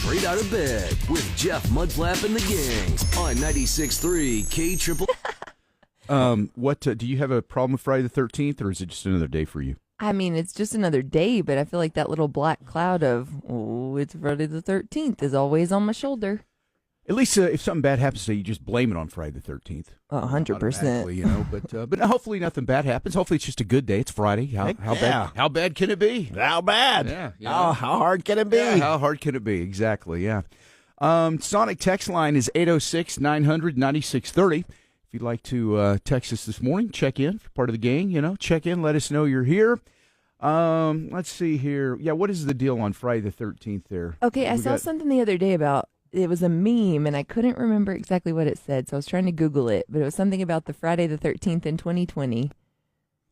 straight out of bed with Jeff Mudflap and the gang on 96.3 KLLL. What do you have a problem with Friday the 13th, or is it just another day for you? I mean, it's just another day, but I feel like that little black cloud of, it's Friday the 13th is always on my shoulder. At least if something bad happens today, you just blame it on Friday the 13th. 100%. You know, but hopefully nothing bad happens. Hopefully it's just a good day. It's Friday. How bad can it be? How bad? Yeah. How hard can it be? Yeah, how hard can it be? Exactly, yeah. Sonic text line is 806-900-9630. If you'd like to text us this morning, check in. If you're part of the gang, check in. Let us know you're here. Let's see here. Yeah, what is the deal on Friday the 13th there? Okay, I saw something the other day about, it was a meme, and I couldn't remember exactly what it said, so I was trying to Google it, but it was something about the Friday the 13th in 2020.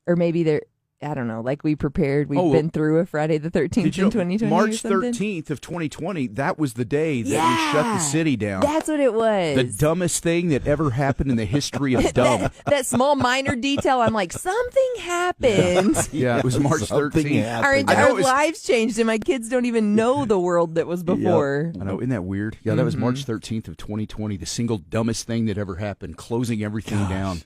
Or maybe I don't know, like we've been through a Friday the 13th in 2020 March or something? 13th of 2020, that was the day that we shut the city down. That's what it was. The dumbest thing that ever happened in the history of dumb. that small minor detail, I'm like, something happened. Yeah, it was March 13th. Our lives changed, and my kids don't even know the world that was before. Yep. I know, isn't that weird? Yeah, that was March 13th of 2020, the single dumbest thing that ever happened, closing everything down.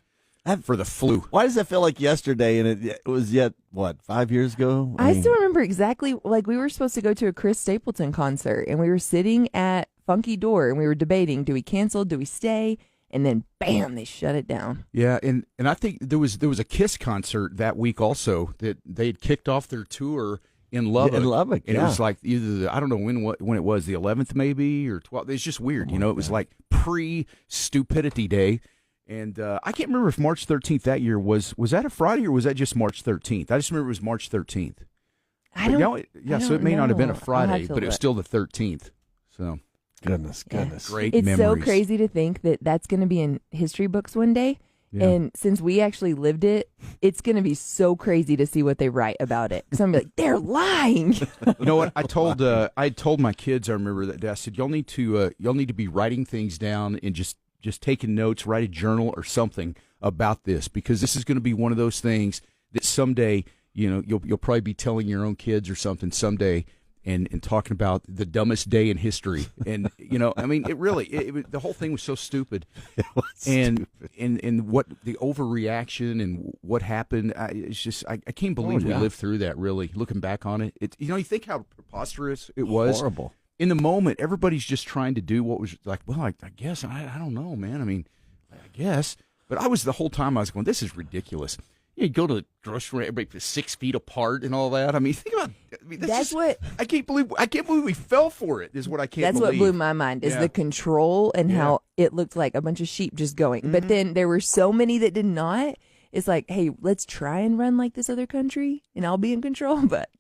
For the flu. Why does that feel like yesterday? And it was yet, 5 years ago? I still remember exactly, like we were supposed to go to a Chris Stapleton concert, and we were sitting at Funky Door, and we were debating, do we cancel, do we stay? And then, bam, they shut it down. Yeah, and I think there was a Kiss concert that week also that they had kicked off their tour in Lubbock. In Lubbock, and it was like either, I don't know when it was, the 11th maybe, or 12th. It's just weird, it was like pre-stupidity day. And I can't remember if March 13th that year was that a Friday or was that just March 13th? I just remember it was March 13th. So it may not have been a Friday, but it was still the 13th. So goodness, great it's memories. So crazy to think that that's going to be in history books one day. Yeah. And since we actually lived it, it's going to be so crazy to see what they write about it. Because I'm going to be like, they're lying. You know what? I told my kids, I remember that day, I said, y'all need to be writing things down and just taking notes, write a journal or something about this, because this is going to be one of those things that someday, you'll probably be telling your own kids or something someday and talking about the dumbest day in history. And, I mean, the whole thing was so stupid. And what the overreaction and what happened, it's just, I can't believe we lived through that, really, looking back on it. You think how preposterous it was. Horrible. In the moment, everybody's just trying to do what was like, well, I guess, I don't know, man. I mean, I guess. But the whole time I was going, this is ridiculous. You go to the grocery store, everybody 6 feet apart and all that. I mean, think about it. I can't believe we fell for it, is what I can't believe. That's what blew my mind, is the control and how it looked like a bunch of sheep just going. Mm-hmm. But then there were so many that did not. It's like, hey, let's try and run like this other country, and I'll be in control. But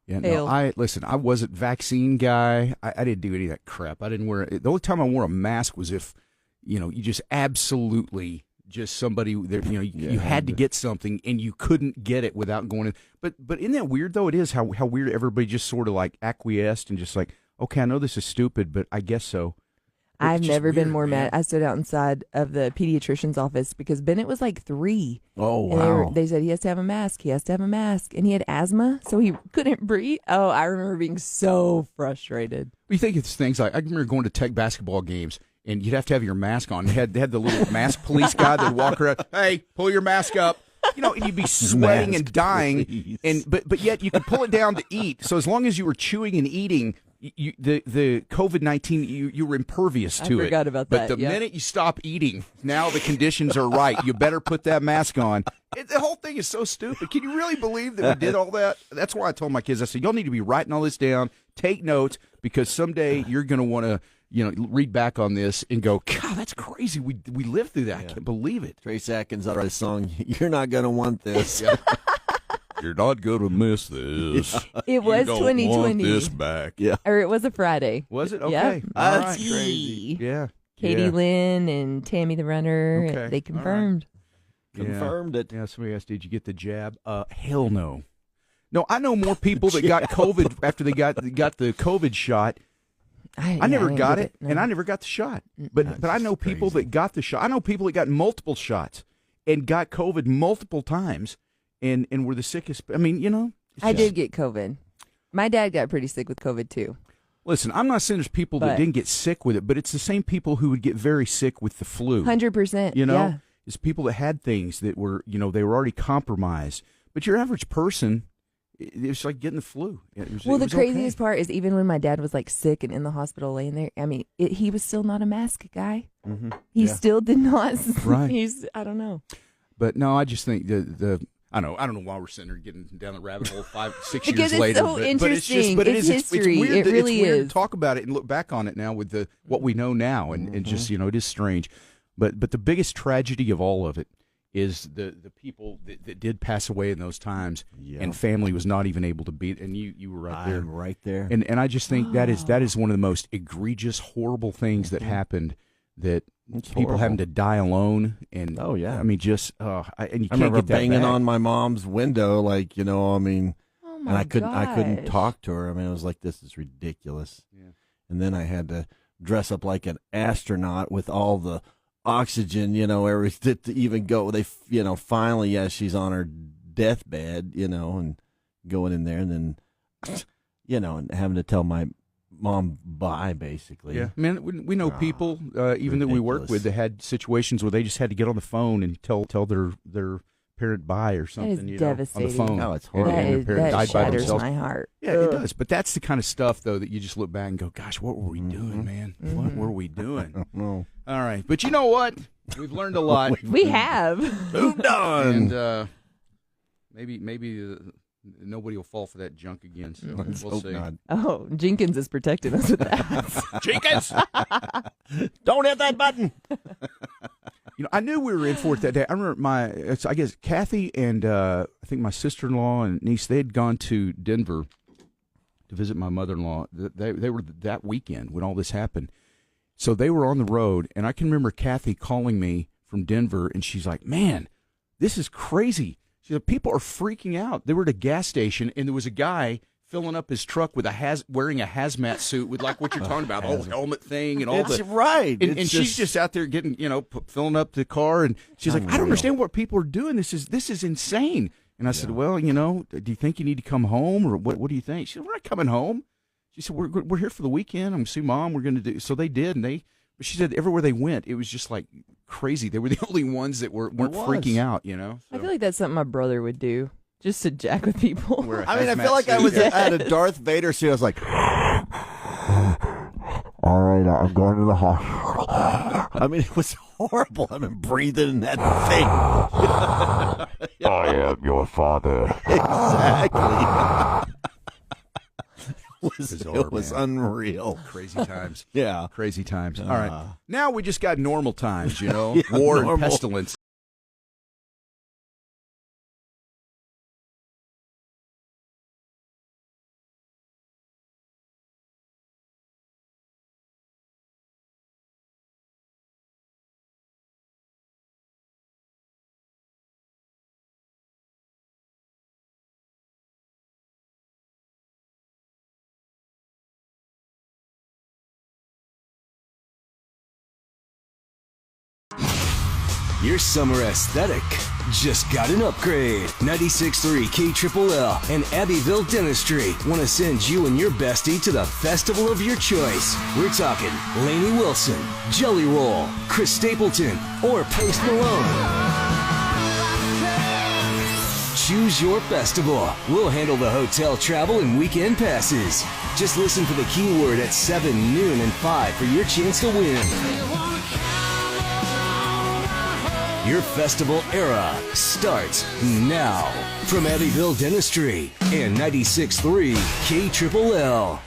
Yeah, no, I wasn't vaccine guy. I didn't do any of that crap. I didn't wear it. The only time I wore a mask was if, you just absolutely just somebody there, you had to get something and you couldn't get it without going in. But isn't that weird though? It is how weird everybody just sort of like acquiesced and just like, okay, I know this is stupid, but I guess so. I've never been more mad. I stood out inside of the pediatrician's office because Bennett was like 3. Oh, wow. And they said he has to have a mask. He has to have a mask. And he had asthma, so he couldn't breathe. Oh, I remember being so frustrated. You think it's things like, I remember going to Tech basketball games, and you'd have to have your mask on. They had the little mask police guy that would walk around, hey, pull your mask up. And you'd be sweating and dying, but yet you could pull it down to eat. So as long as you were chewing and eating, the COVID-19, you were impervious to it. I forgot about that. But the minute you stop eating, now the conditions are right. You better put that mask on. The whole thing is so stupid. Can you really believe that we did all that? That's why I told my kids, I said, y'all need to be writing all this down, take notes, because someday you're going to want to read back on this and go, God, that's crazy. We lived through that. I can't believe it. Trace Atkins wrote a song, You're Not Gonna Want This. You're not going to miss this. It was 2020. Want this back. Yeah. Or it was a Friday. Was it? Okay. Yep. All That's right. crazy. Yeah. Katie Lynn and Tammy the Runner, Okay. they confirmed. Confirmed it. Yeah, somebody asked, did you get the jab? Hell no. No, I know more people that got COVID after they got the COVID shot. I never got it, and I never got the shot. But I know people that got the shot. I know people that got multiple shots and got COVID multiple times and were the sickest. I mean, I did get COVID. My dad got pretty sick with COVID, too. Listen, I'm not saying there's people that didn't get sick with it, but it's the same people who would get very sick with the flu. 100%. You know, yeah. it's people that had things that were, they were already compromised. But your average person, it was like getting the flu. The craziest part is even when my dad was like sick and in the hospital laying there, I mean, he was still not a mask guy. Mm-hmm. He still did not. Right. I don't know. But no, I just think I don't know why we're sitting there getting down the rabbit hole 5-6 Because years it's later. so interesting. It's history. It's weird it really it's weird is. to talk about it and look back on it now with what we know now, and just it is strange. But the biggest tragedy of all of it is the people that did pass away in those times, and family was not even able to beat. And you were right there, I'm right there. And I just think that is one of the most egregious, horrible things that happened. That it's people horrible. having to die alone, and I mean, just and you I can't remember get that banging back. on my mom's window, like Oh my and I couldn't gosh. talk to her. I mean, it was like, this is ridiculous. Yeah. And then I had to dress up like an astronaut with all the oxygen, everything to even go. They, finally, she's on her deathbed, and going in there, and then, and having to tell my mom bye, basically. Yeah, man, we know people, even that we work with, that had situations where they just had to get on the phone and tell their parent bye or something. That is on devastating. the phone. No, it's horrible. And their parent That died by shatters themselves. my heart. Yeah, it does. But that's the kind of stuff, though, that you just look back and go, "Gosh, what were we doing, man? What were we doing?" No. All right, but you know what? We've learned a lot. We have. Moved on. And maybe nobody will fall for that junk again. So Let's we'll hope see. not. Oh, Jenkins is protecting us with that. Jenkins, Don't hit that button. I knew we were in for it that day. I remember I guess Kathy and I think my sister-in-law and niece, they had gone to Denver to visit my mother-in-law. They were that weekend when all this happened. So they were on the road, and I can remember Kathy calling me from Denver, and she's like, "Man, this is crazy." She said, "People are freaking out." They were at a gas station, and there was a guy filling up his truck with wearing a hazmat suit with like what you're talking about, the whole helmet thing and all It's right. And she's just out there getting, filling up the car, and she's like, "I don't understand what people are doing. This is insane." And I said, "Well, do you think you need to come home, or what do you think?" She said, "We're not coming home." She said, "We're here for the weekend. I'm going to see Mom. We're going to do." So they did, and but she said everywhere they went, it was just like crazy. They were the only ones that weren't freaking out, So. I feel like that's something my brother would do, just to jack with people. I mean, I feel like I was at a Darth Vader suit. I was like, all right, I'm going to the hospital. I mean, it was horrible. I've been breathing in that thing. I am your father. Exactly. Bizarre, It was man. unreal. Crazy times. Yeah. Crazy times. All right. Now we just got normal times, War normal. and pestilence. Your summer aesthetic just got an upgrade. 96.3 KLLL and Abbeville Dentistry want to send you and your bestie to the festival of your choice. We're talking Lainey Wilson, Jelly Roll, Chris Stapleton, or Post Malone. Choose your festival. We'll handle the hotel travel and weekend passes. Just listen for the keyword at 7, noon, and 5 for your chance to win. Your festival era starts now. From Abbeville Dentistry and 96.3 KLLL.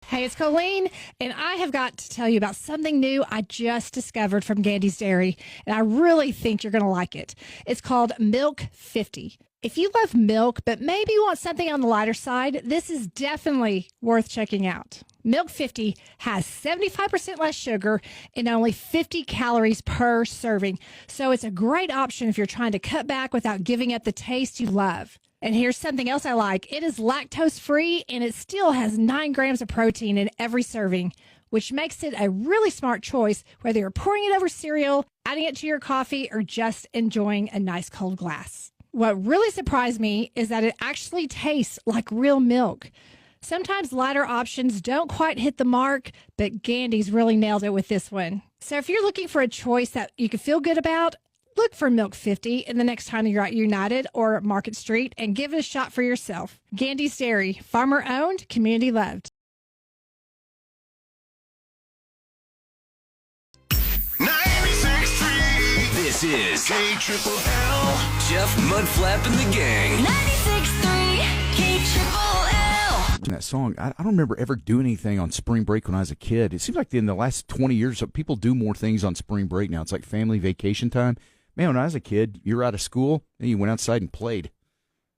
Hey, it's Colleen, and I have got to tell you about something new I just discovered from Gandy's Dairy, and I really think you're going to like it. It's called Milk 50. If you love milk, but maybe you want something on the lighter side, this is definitely worth checking out. Milk 50 has 75% less sugar and only 50 calories per serving, so it's a great option if you're trying to cut back without giving up the taste you love. And here's something else I like. It is lactose-free, and it still has 9 grams of protein in every serving, which makes it a really smart choice whether you're pouring it over cereal, adding it to your coffee, or just enjoying a nice cold glass. What really surprised me is that it actually tastes like real milk. Sometimes lighter options don't quite hit the mark, but Gandy's really nailed it with this one. So if you're looking for a choice that you can feel good about, look for Milk 50 the next time you're at United or Market Street and give it a shot for yourself. Gandy's Dairy, farmer owned, community loved. 96.3. This is KLLL. Jeff Mudflap and the Gang. 96.3 KLLL. That song, I don't remember ever doing anything on spring break when I was a kid. It seems like in the last 20 years, people do more things on spring break now. It's like family vacation time. Man, when I was a kid, you were out of school and you went outside and played.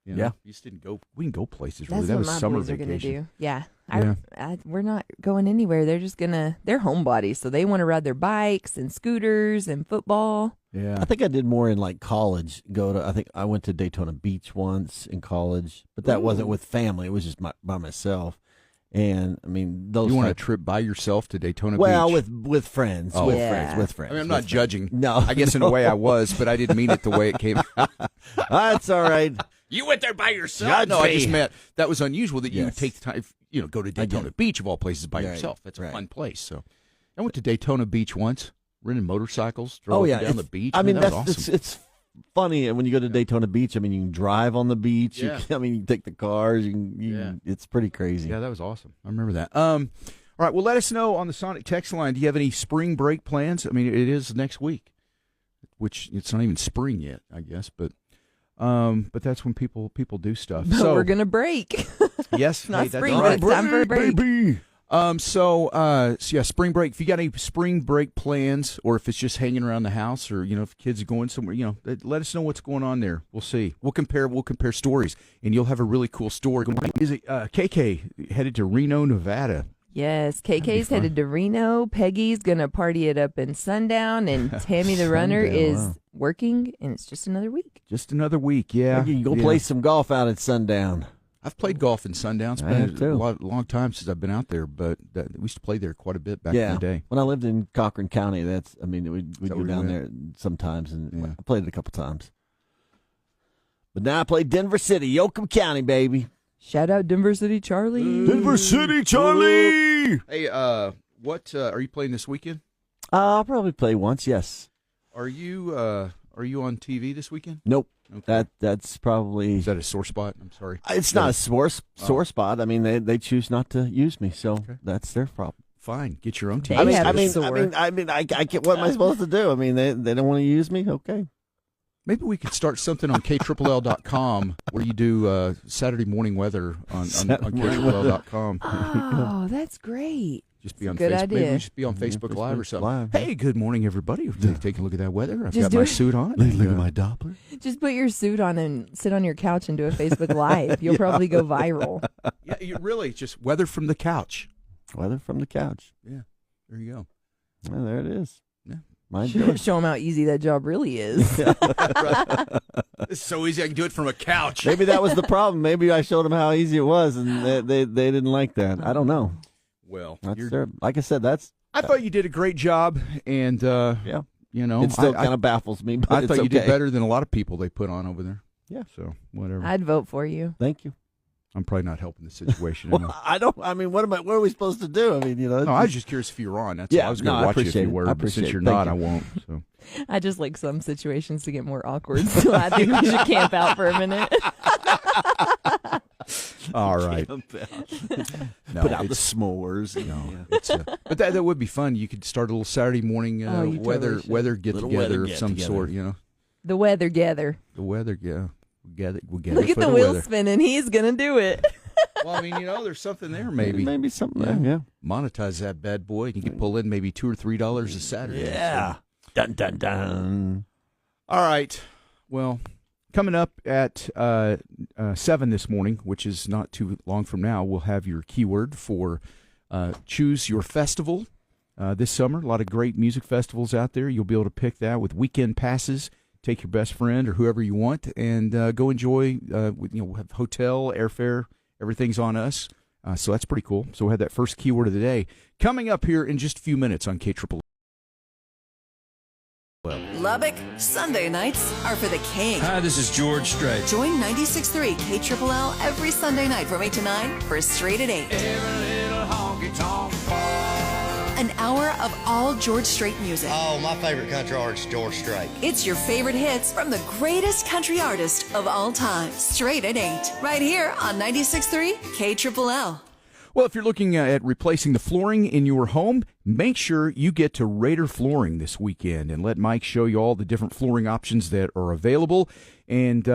You know, Yeah. You just didn't go. We didn't go places really. That's That what was my summer boys are gonna vacation. do. Yeah. Yeah. We're not going anywhere. They're just they're homebodies, so they want to ride their bikes and scooters and football. Yeah. I think I did more in like college. I think I went to Daytona Beach once in college, but that wasn't with family. It was just by myself. And I mean, those. You want a type- trip by yourself to Daytona Well, Beach? with friends, Oh. with Yeah. friends. I mean, I'm not judging. No, I guess in a way I was, but I didn't mean it the way it came. That's all right. You went there by yourself? Judge No, I me. just meant that was unusual that you would Yes. take the time, go to I Daytona did. Beach of all places by Right, yourself. That's a right. fun place. So I went to Daytona Beach once, rented motorcycles, drove Oh up yeah, and down the it's- beach. I mean, that was that's awesome. it's funny when you go to Daytona Beach. I mean, you can drive on the beach. Yeah. I mean, you take the cars. It's pretty crazy. Yeah, that was awesome. I remember that. All right, well, let us know on the Sonic text line. Do you have any spring break plans? I mean, it is next week, which it's not even spring yet, I guess, but that's when people do stuff. But So we're gonna break. yes, Not hey, that's spring, right. but it's time for a break. So yeah, spring break. If you got any spring break plans, or if it's just hanging around the house, or if kids are going somewhere, let us know what's going on there. We'll see. We'll compare stories, and you'll have a really cool story. Is it KK headed to Reno, Nevada? Yes, KK's fun. headed to Reno. Peggy's gonna party it up in Sundown, and Tammy the runner Sundown, is wow. working, and it's just another week. Just another week. Yeah, You can go yeah. play some golf out at sundown. I've played golf in Sundown. It's I been have too. long time since I've been out there, but we used to play there quite a bit back in the day. When I lived in Cochran County, we'd that go where you down went? there sometimes, and Yeah. I played it a couple times. But now I play Denver City, Yoakum County, baby. Shout out Denver City Charlie. Denver City, Charlie. Hey, what are you playing this weekend? I'll probably play once. Yes. Are you on TV this weekend? Nope. Okay. That's probably. Is that a sore spot? I'm sorry. It's not a sore spot. I mean, they choose not to use me, so that's their problem. Fine, get your own TV. They have a station. sore. I get. What am I supposed to do? I mean, they don't want to use me. Okay. Maybe we could start something on KLLL.com where you do Saturday morning weather on KLLL.com. Oh, that's great. Just be on Good Facebook. Maybe idea. we just be on Facebook Live or something. Live. Hey, good morning, everybody. Take a look at that weather. I've Just got my do it. suit on. Look at my Doppler. Just put your suit on and sit on your couch and do a Facebook Live. You'll probably go viral. Yeah, you really just weather from the couch. Weather from the couch. Yeah, there you go. Well, there it is. Yeah. Mine doing. Show them how easy that job really is. It's so easy. I can do it from a couch. Maybe that was the problem. Maybe I showed them how easy it was, and they didn't like that. I don't know. Well, That's their, like I said, that's I thought you did a great job, and yeah. It still I kind of baffles me. But I it's thought you did okay. better than a lot of people they put on over there. Yeah. So whatever. I'd vote for you. Thank you. I'm probably not helping the situation. Well, I don't. I mean, what are we supposed to do? I mean, no, I was just curious if you were on. That's all. Yeah, I was going to no, I watch you if appreciate you it. were. I But since appreciate you're it. Thank not, you. I won't. So. I just like some situations to get more awkward, so I think we should camp out for a minute. All right. Put No, out the it's- s'mores. No, it's but that would be fun. You could start a little Saturday morning Oh, you weather totally should. weather get Little together weather of get some together. sort. The weather gather. The weather, yeah. We'll get Look it at for the the wheel weather. spinning. He's going to do it. Well, I mean, there's something there. Maybe Maybe something there. Yeah. monetize that bad boy. And you can pull in maybe $2 or $3 a Saturday. Yeah. Dun dun dun. All right. Well, coming up at 7 this morning, which is not too long from now, we'll have your keyword for Choose Your Festival this summer. A lot of great music festivals out there. You'll be able to pick that with weekend passes. Take your best friend or whoever you want and go enjoy. We'll have hotel, airfare, everything's on us. So that's pretty cool. So we'll have that first keyword of the day coming up here in just a few minutes on KLLL. Lubbock, Sunday nights are for the king. Hi, this is George Strait. Join 96.3 KLLL every Sunday night from 8 to 9 for Straight at 8. An hour of all George Strait music. Oh, my favorite country artist, George Strait. It's your favorite hits from the greatest country artist of all time. Straight at 8. Right here on 96.3 KLLL. Well, if you're looking at replacing the flooring in your home, make sure you get to Raider Flooring this weekend and let Mike show you all the different flooring options that are available and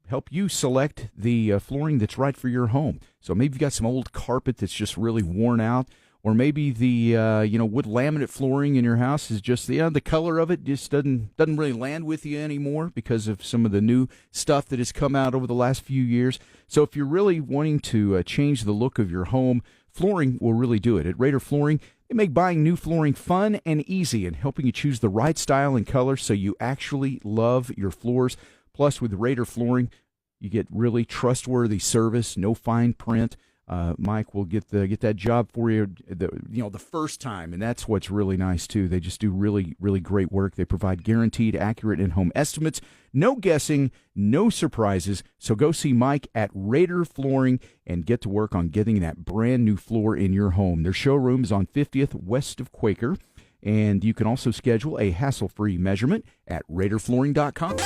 help you select the flooring that's right for your home. So maybe you've got some old carpet that's just really worn out, or maybe the wood laminate flooring in your house is just the color of it just doesn't really land with you anymore because of some of the new stuff that has come out over the last few years. So if you're really wanting to change the look of your home, flooring will really do it. At Raider Flooring, they make buying new flooring fun and easy and helping you choose the right style and color so you actually love your floors. Plus, with Raider Flooring, you get really trustworthy service, no fine print. Mike will get that job for you, the first time, and that's what's really nice too. They just do really, really great work. They provide guaranteed, accurate in-home estimates, no guessing, no surprises. So go see Mike at Raider Flooring and get to work on getting that brand new floor in your home. Their showroom is on 50th west of Quaker, and you can also schedule a hassle-free measurement at RaiderFlooring.com.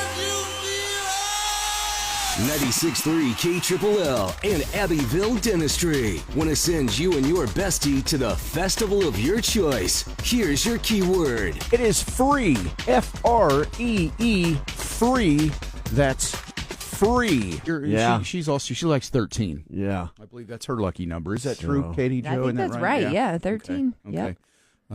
96.3 KLLL and Abbeville Dentistry want to send you and your bestie to the festival of your choice. Here's your keyword. It is free. Free. Free. That's free. Yeah. She likes 13. Yeah. I believe that's her lucky number. Is that true, Katie, Joe? I think that's right. Yeah, 13. Okay. Yep.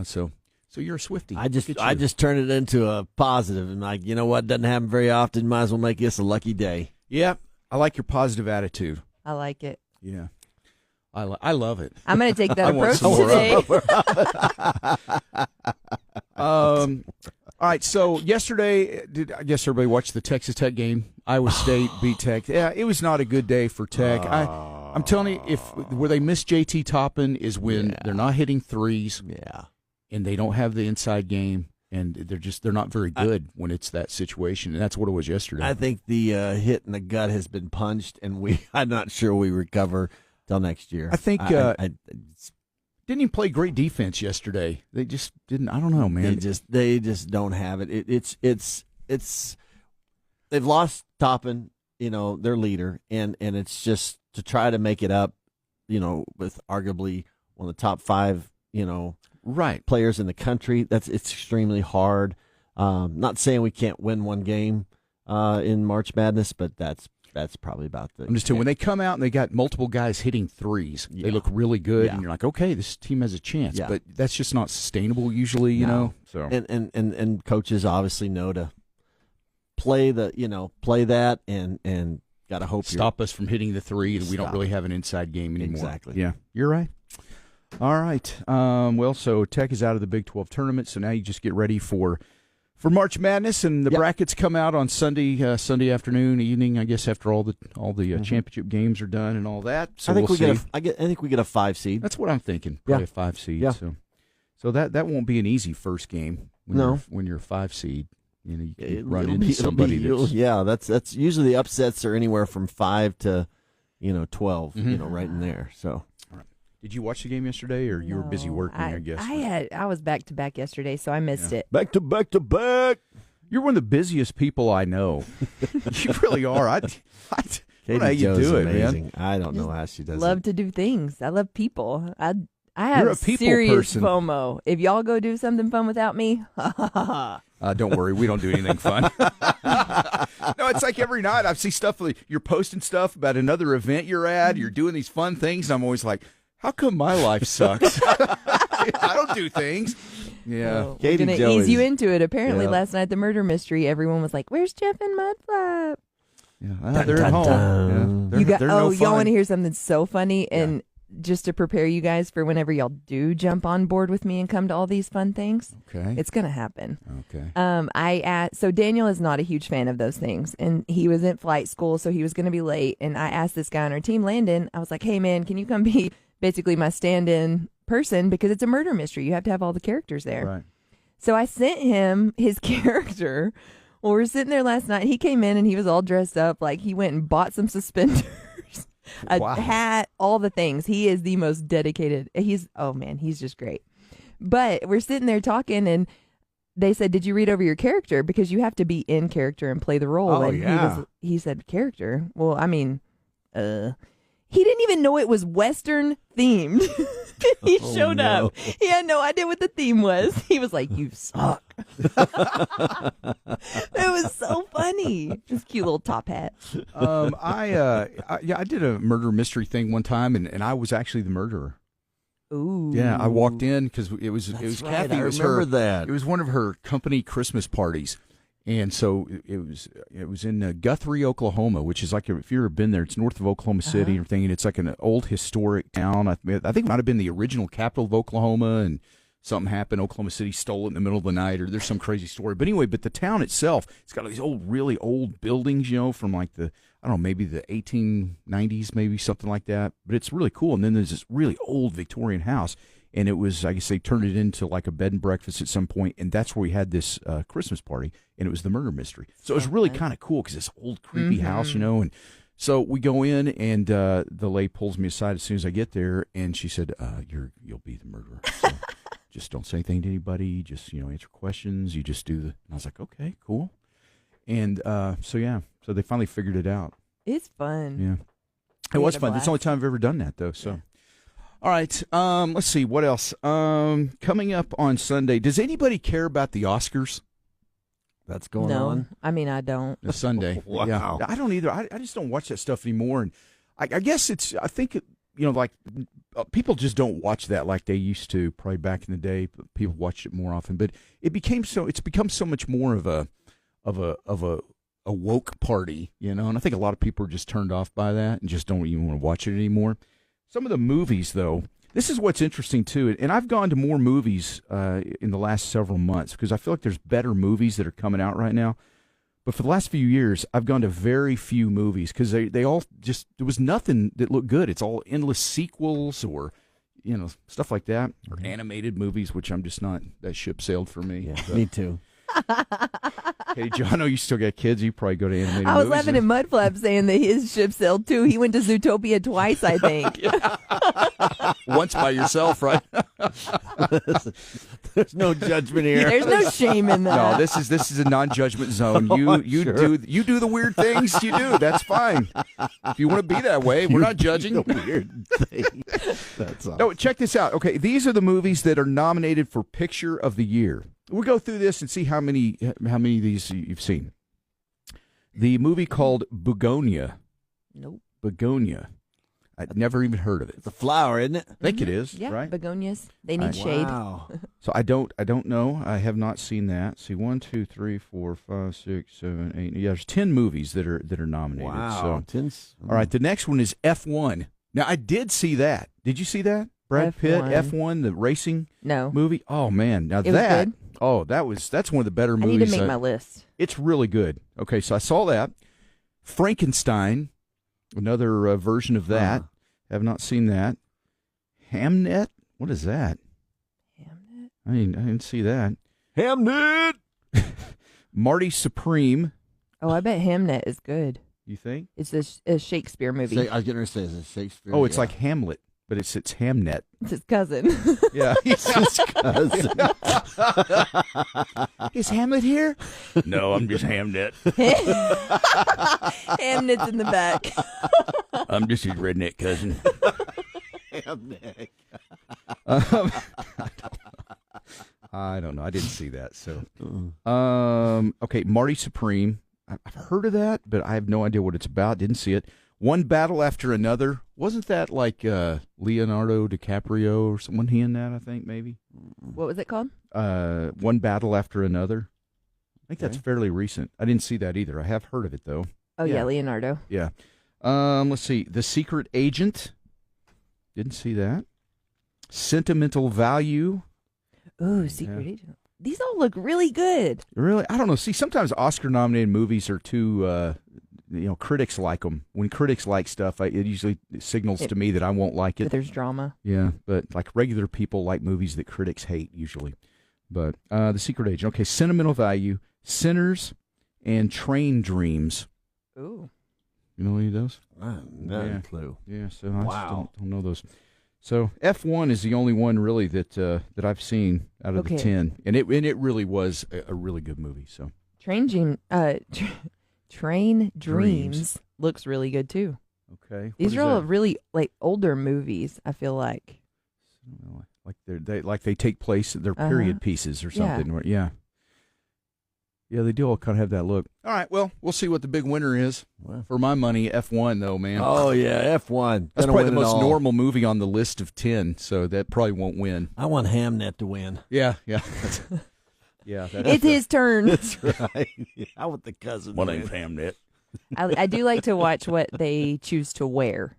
So you're a Swiftie. I just turned it into a positive, and like, you know what? Doesn't happen very often. Might as well make this a lucky day. Yeah, I like your positive attitude. I like it. Yeah, I love it. I'm going to take that I want approach some more today. All right, so yesterday, I guess everybody watched the Texas Tech game. Iowa State beat Tech. Yeah, it was not a good day for Tech. I'm telling you, where they miss JT Toppin is when they're not hitting threes. Yeah, and they don't have the inside game. And they're not very good when it's that situation, and that's what it was yesterday. I think the hit in the gut has been punched, and I'm not sure we recover till next year. I think didn't even play great defense yesterday. They just didn't. I don't know, man. They just don't have it. It's they've lost Toppin, their leader, and it's just to try to make it up, with arguably one of the top 5, right players in the country. It's extremely hard. Not saying we can't win one game in March Madness, but that's probably about the. I'm just telling you, when they come out and they got multiple guys hitting threes, they look really good, and you're like, okay, this team has a chance. But that's just not sustainable usually, you know. So and coaches obviously know to play that and got to hope stop us from hitting the three, and we don't really have an inside game anymore. Exactly. Yeah, you're right. All right. So Tech is out of the Big 12 tournament, so now you just get ready for March Madness, and the brackets come out on Sunday afternoon, evening, I guess, after all the championship games are done and all that. So I think we'll see. I think we get a 5 seed. That's what I'm thinking. Probably a 5 seed. Yeah. So that won't be an easy first game. When you're a 5 seed, you can run into somebody. That's usually the upsets are anywhere from 5 to 12. Right in there. So. Did you watch the game yesterday, or you were busy working, I guess? I was back to back yesterday, so I missed it. Back to back to back. You're one of the busiest people I know. You really are. I don't know how you do it, amazing. Man. I don't know how she does it. Love to do things. I love people. I have You're a people serious person. FOMO. If y'all go do something fun without me, don't worry, we don't do anything fun. No, it's like every night I see stuff. You're posting stuff about another event you're at. You're doing these fun things, and I'm always like, how come my life sucks? I don't do things. Yeah. Well, we're going to ease you into it. Apparently, last night, the murder mystery, everyone was like, where's Jeff and Mudflap? Yeah, they're at home. Yeah, y'all want to hear something so funny? And just to prepare you guys for whenever y'all do jump on board with me and come to all these fun things, it's going to happen. Okay. So Daniel is not a huge fan of those things, and he was in flight school, so he was going to be late. And I asked this guy on our team, Landon, I was like, hey, man, can you come be basically my stand-in person, because it's a murder mystery. You have to have all the characters there. Right. So I sent him his character. Well, we were sitting there last night. He came in and he was all dressed up. Like he went and bought some suspenders, a hat, all the things. He is the most dedicated. He's just great. But we're sitting there talking and they said, "Did you read over your character? Because you have to be in character and play the role." Oh, and yeah. he said, "Character?" Well, I mean, he didn't even know it was Western themed. He showed up. He had no idea what the theme was. He was like, "You suck." It was so funny. This cute little top hat. I did a murder mystery thing one time, and I was actually the murderer. Ooh. Yeah, I walked in because it was right, Kathy. I It was remember that. It was one of her company Christmas parties, and so it was in Guthrie, Oklahoma, which is like, if you've ever been there, it's north of Oklahoma City and everything, and it's like an old historic town. I think it might have been the original capital of Oklahoma, and something happened. Oklahoma City stole it in the middle of the night, or there's some crazy story. But anyway, the town itself, it's got these really old buildings, from like maybe the 1890s, maybe something like that. But it's really cool. And then there's this really old Victorian house, and it was, I guess they turned it into like a bed and breakfast at some point, and that's where we had this Christmas party, and it was the murder mystery. So it was really kind of cool because this old creepy house, and so we go in, and the lady pulls me aside as soon as I get there, and she said, "You'll be the murderer." So just don't say anything to anybody. Just answer questions. You just do the. And I was like, okay, cool. And so they finally figured it out. It's fun. Yeah, it was fun. It's the only time I've ever done that, though. So, all right. Let's see what else. Coming up on Sunday. Does anybody care about the Oscars? That's going on. I mean, I don't. The Sunday. Wow. Yeah, I don't either. I just don't watch that stuff anymore. And I guess I think like people just don't watch that like they used to. Probably back in the day, people watched it more often. But it's become so much more of a woke party, and I think a lot of people are just turned off by that and just don't even want to watch it anymore. Some of the movies, though, this is what's interesting too, and I've gone to more movies in the last several months because I feel like there's better movies that are coming out right now. But for the last few years, I've gone to very few movies because they all just, there was nothing that looked good. It's all endless sequels or stuff like that, or animated movies, which I'm just not. That ship sailed for me. Yeah, me too. Hey, John, I know you still got kids. You probably go to animated I was movies. laughing at Mudflap saying that his ship sailed too. He went to Zootopia twice, I think. Once by yourself, right? There's no judgment here. There's no shame in that. No, this is a non-judgment zone. You do the weird things you do. That's fine. If you want to be that way, we're not judging. Weird thing. That's awesome. No, check this out. Okay, these are the movies that are nominated for Picture of the Year. We'll go through this and see how many of these you've seen. The movie called Begonia. Nope. Begonia. I'd never even heard of it. It's a flower, isn't it? I think it is, Yeah, right? begonias. They need shade. Wow. So I don't know. I have not seen that. See, 1, 2, 3, 4, 5, 6, 7, 8. Yeah, there's 10 movies that are nominated. Wow. So. All right, the next one is F1. Now I did see that. Did you see that? Brad Pitt, F1, the racing movie. Oh man, now it was good. Oh, that's one of the better I movies. need to make my list. It's really good. Okay, so I saw that. Frankenstein, another version of that. Have not seen that. Hamnet? What is that? Hamnet? I didn't see that. Hamnet! Marty Supreme. Oh, I bet Hamnet is good. You think? It's a Shakespeare movie. I was going to say, is it Shakespeare? Oh, it's like Hamlet, but it's Hamnet. It's his cousin. Yeah. It's his cousin. Is Hamlet here? No, I'm just Hamnet. Hamnet's in the back. I'm just his redneck cousin. Hamnet. I don't know. I didn't see that. So, okay, Marty Supreme. I've heard of that, but I have no idea what it's about. Didn't see it. One Battle After Another. Wasn't that like Leonardo DiCaprio or someone he in that, I think, maybe? What was it called? One Battle After Another. I think that's fairly recent. I didn't see that either. I have heard of it, though. Oh, yeah, Leonardo. Yeah. Let's see. The Secret Agent. Didn't see that. Sentimental Value. Ooh, Secret Agent. These all look really good. Really? I don't know. See, sometimes Oscar-nominated movies are too, critics like them. When critics like stuff, it usually signals to me that I won't like it. But there's drama. Yeah, but like regular people like movies that critics hate usually. But The Secret Agent. Okay, Sentimental Value, Sinners, and Train Dreams. Ooh. You know any of those? No clue. Yeah, so I just don't know those. So F1 is the only one really that I've seen out of the 10, and it really was a really good movie. So Train Dreams looks really good too. Okay, these are all really like older movies. I feel like they take place. They're period pieces or something. Yeah. Yeah, they do all kind of have that look. All right, well, we'll see what the big winner is. For my money, F1, though, man. Oh, yeah, F1. That's probably the most normal movie on the list of 10, so that probably won't win. I want Hamnet to win. Yeah. It's his turn. That's right. I want the cousin. My name's Hamnet. I do like to watch what they choose to wear.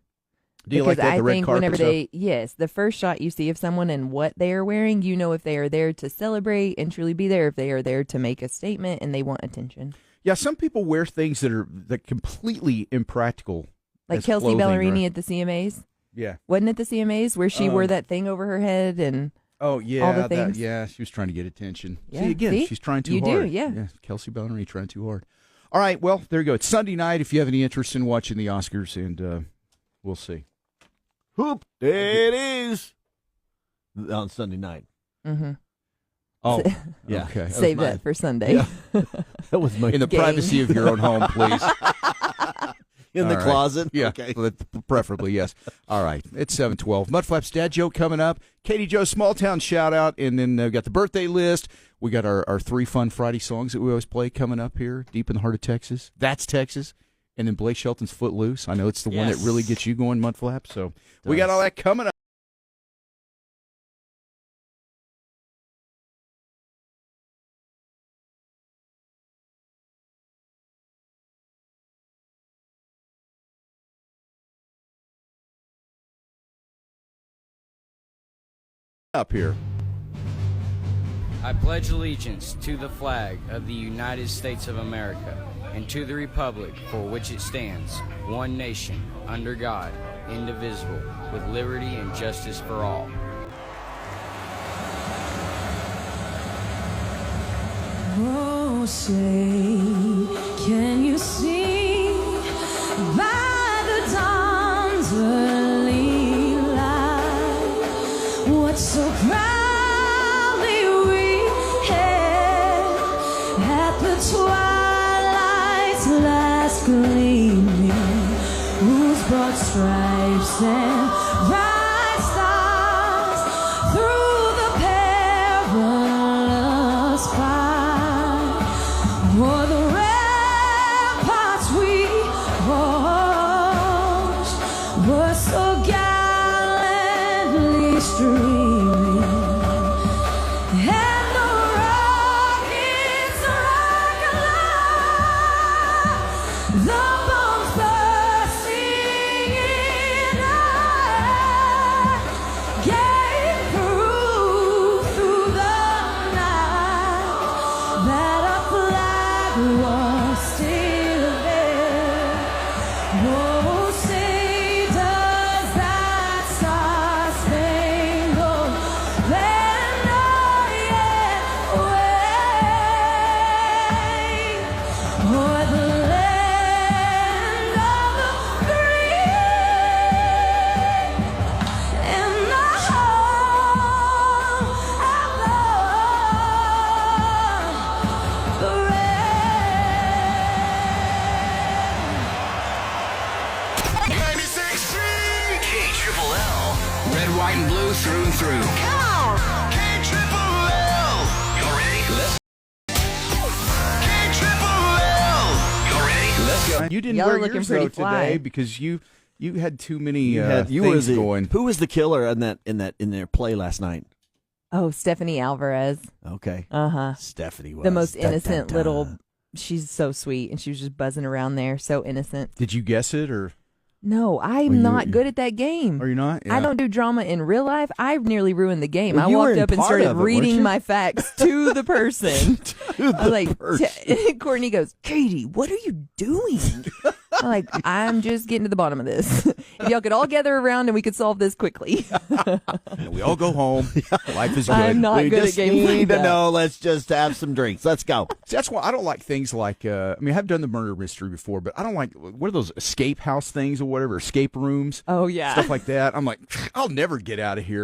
Do you like that, the red carpet whenever stuff? the first shot you see of someone and what they are wearing, you know if they are there to celebrate and truly be there, if they are there to make a statement and they want attention. Yeah, some people wear things that are completely impractical. Like Kelsey Ballerini at the CMAs. Yeah. Wasn't it the CMAs where she wore that thing over her head and all the things? She was trying to get attention. Yeah. See, again, she's trying too hard. You do, yeah. Kelsey Ballerini trying too hard. All right, well, there you go. It's Sunday night if you have any interest in watching the Oscars, and we'll see. Hoop, there it is. On Sunday night. Mm-hmm. Oh, yeah. Okay. Save that for Sunday. Yeah. That was my in the privacy of your own home, please. In the closet? Yeah, okay. Preferably, yes. All right, it's 7:12. Mudflap's dad joke coming up. Katie Joe's Small Town shout out, and then we got the birthday list. We got our 3 fun Friday songs that we always play coming up here, deep in the heart of Texas. That's Texas. And then Blake Shelton's Footloose. I know it's the one that really gets you going, Mudflap. So we got all that coming up. Up here. I pledge allegiance to the flag of the United States of America and to the republic for which it stands, one nation, under God, indivisible, with liberty and justice for all. Oh, say, can you see by the dawn's early light what so proudly we hailed at the twilight's last gleaming, whose broad stripes and bright stars through the perilous fight o'er the ramparts we watched were so gallantly streaming, and the rockets rock alive, the bombs bursting in air gave proof through the night that our flag was still there. Oh, say does that star-spangled banner yet wave o'er the land of the free and the home of the brave. 96.3 KLLL. Red, white, and blue through and through. Come on! KLLL. Y'all ready? Let's KLLL. Y'all ready? Let's go. You didn't Y'all wear are looking yours pretty though fly. today because you had too many You were things going. Who was the killer in their play last night? Oh, Stephanie Alvarez. Okay. Stephanie was The most innocent Dun, dun, little. dun. She's so sweet, and she was just buzzing around there, so innocent. Did you guess it or No, I'm not good at that game. are you not? I don't do drama in real life. I nearly ruined the game. Well, I you were walked in up and part started of it, weren't reading you? my facts to the person. I was like, person. Courtney goes, Katie, what are you doing? I'm just getting to the bottom of this. If y'all could all gather around and we could solve this quickly. We all go home. Life is good. I'm not we good just at games like need to that. know. Let's just have some drinks. Let's go. See, that's why I don't like things like, I have done the murder mystery before, but I don't like, what are those escape house things or whatever, escape rooms? Oh, yeah. Stuff like that. I'm like, I'll never get out of here.